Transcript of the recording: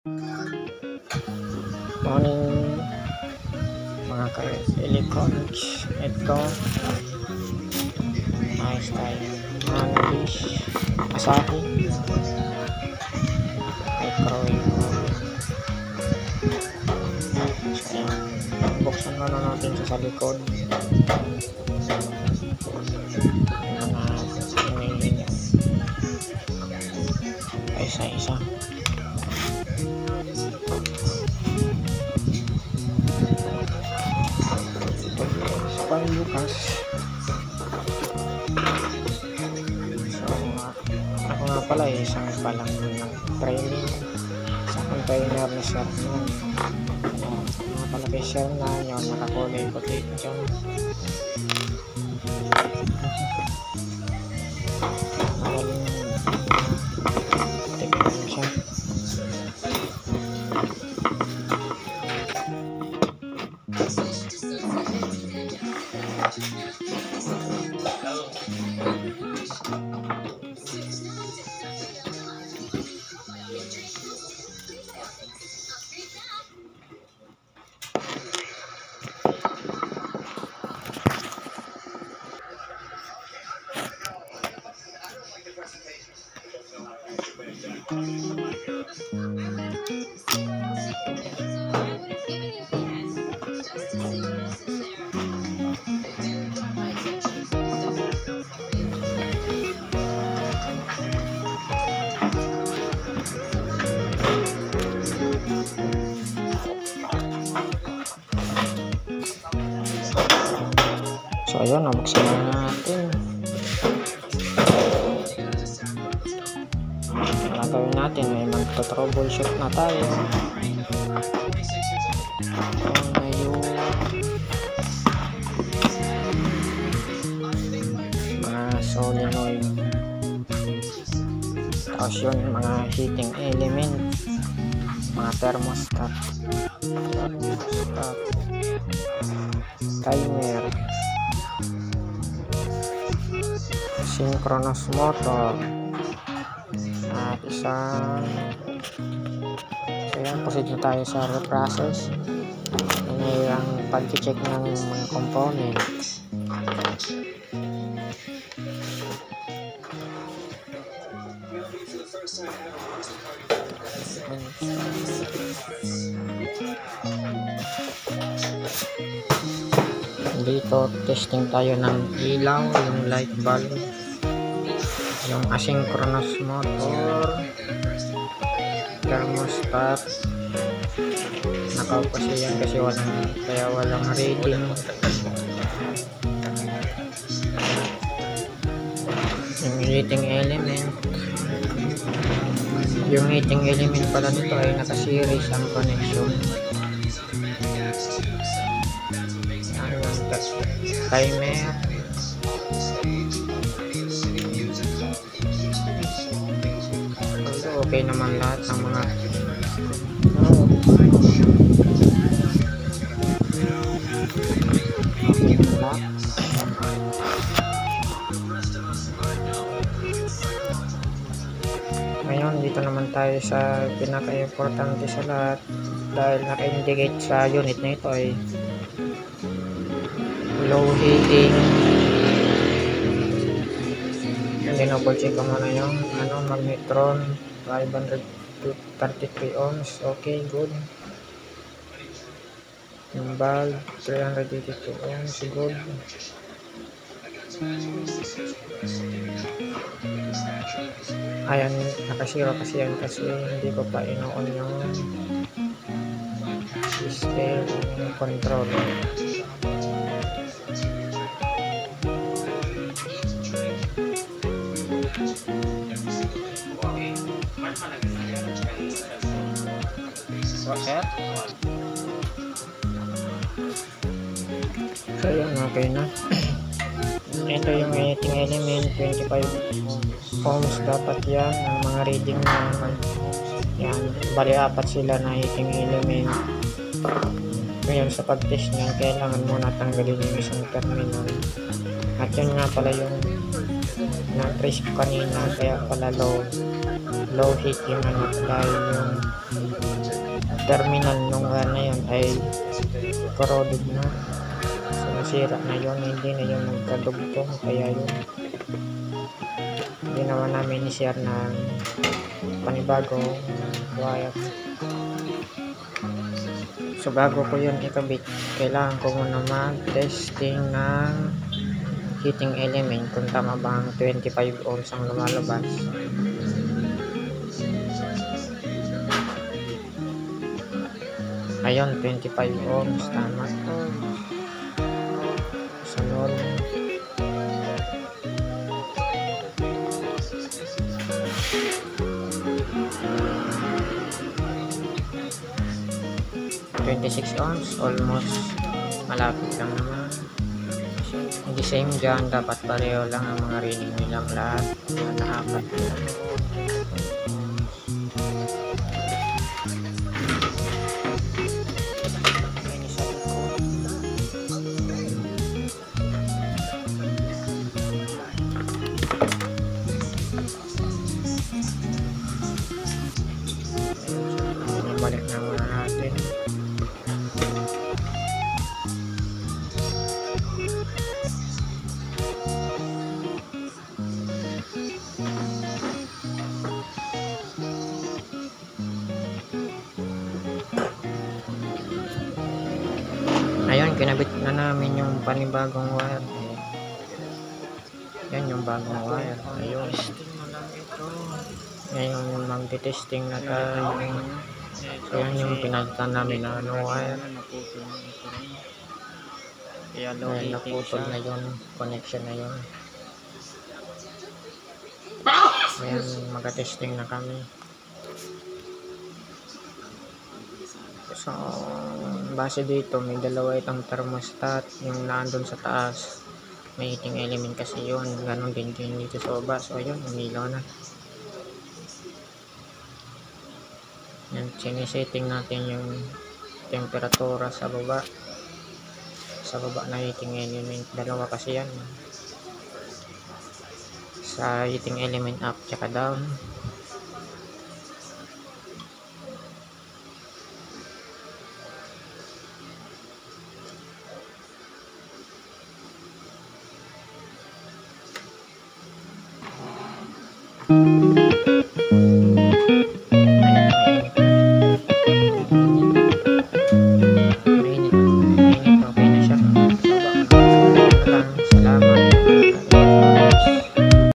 Morning mga ka-electronics. Ito ayos tayo analyze Asahi microwave. So yan, buksan na natin sa likod isa-isa. Pan bukas. So ako nga pala isang palang training sa container na sir nun. Mga palaki sir na yun, nakakulay puti dyan. Magaling tignan siya. So ayun, nabuksan na natin. Gagawin natin ay magto-troubleshoot na tayo. Yung mga solenoid, tapos yun mga heating element, mga thermostat, timer, synchronous motor, at isang proceed na tayo sa reprocess. Yun ang pag-check ng mga components. Dito testing tayo ng ilaw, yung light bulb, yung asynchronous motor, thermostat. Nakaw kasi yan kasi walang reading. Yung heating element, pala nito ay naka-series ang connection. Timer, okay naman lahat ng mga ngayon. Dito naman tayo sa pinaka-importante sa lahat, dahil naka-indicate sa unit na ito ay low heating. Double check ko muna yung magnetron 533 ohms. Okay, good. Yung bulb 382 ohms, good. Ayan, nakasiro kasi yan kasi hindi ko pa ino-on yung system control. So yun, okay na. Ito yung heating element 25 ohms dapat yan ang mga reading naman. Yan, bali apat sila na heating element. Ngayon sa pag-test niyan, kailangan muna tanggalin yung isang terminal. At yun nga pala yung na-trace ko kanina, kaya pala low. low heat yung ano, dahil yung terminal nung na yun ay corroded na, so nasira na yun, hindi na yun nagkadugtong, kaya yun ginawa namin ni Sir ng panibagong wire. So bago ko yun ikabit, kailangan ko muna mag-testing ng heating element kung tama bang 25 ohms ang lumalabas. Ayun, 25 ohms, tama. Sunod. ohms, almost malapit lang naman. Hindi same dyan, dapat pareho lang ang mga reading nilang lahat na apat na. Balik na muna natin. Ayun, kinabit na namin yung panibagong wire. Yan yung bagong wire. Ayun. Ngayon magte-testing na tayo. So yan yung pinalitan namin na wire. Ayan, naputol na yun. Connection na yun. Ayan, mag-testing na kami. So, base dito, may dalawa itong thermostat. Yung naandun sa taas, may heating element kasi yun. Ganon din dito sa baba. So, ayun, umilaw na. Yan, sinisetting natin yung temperatura sa baba. Sa baba na heating element. Dalawa kasi yan. Sa heating element up, tsaka down.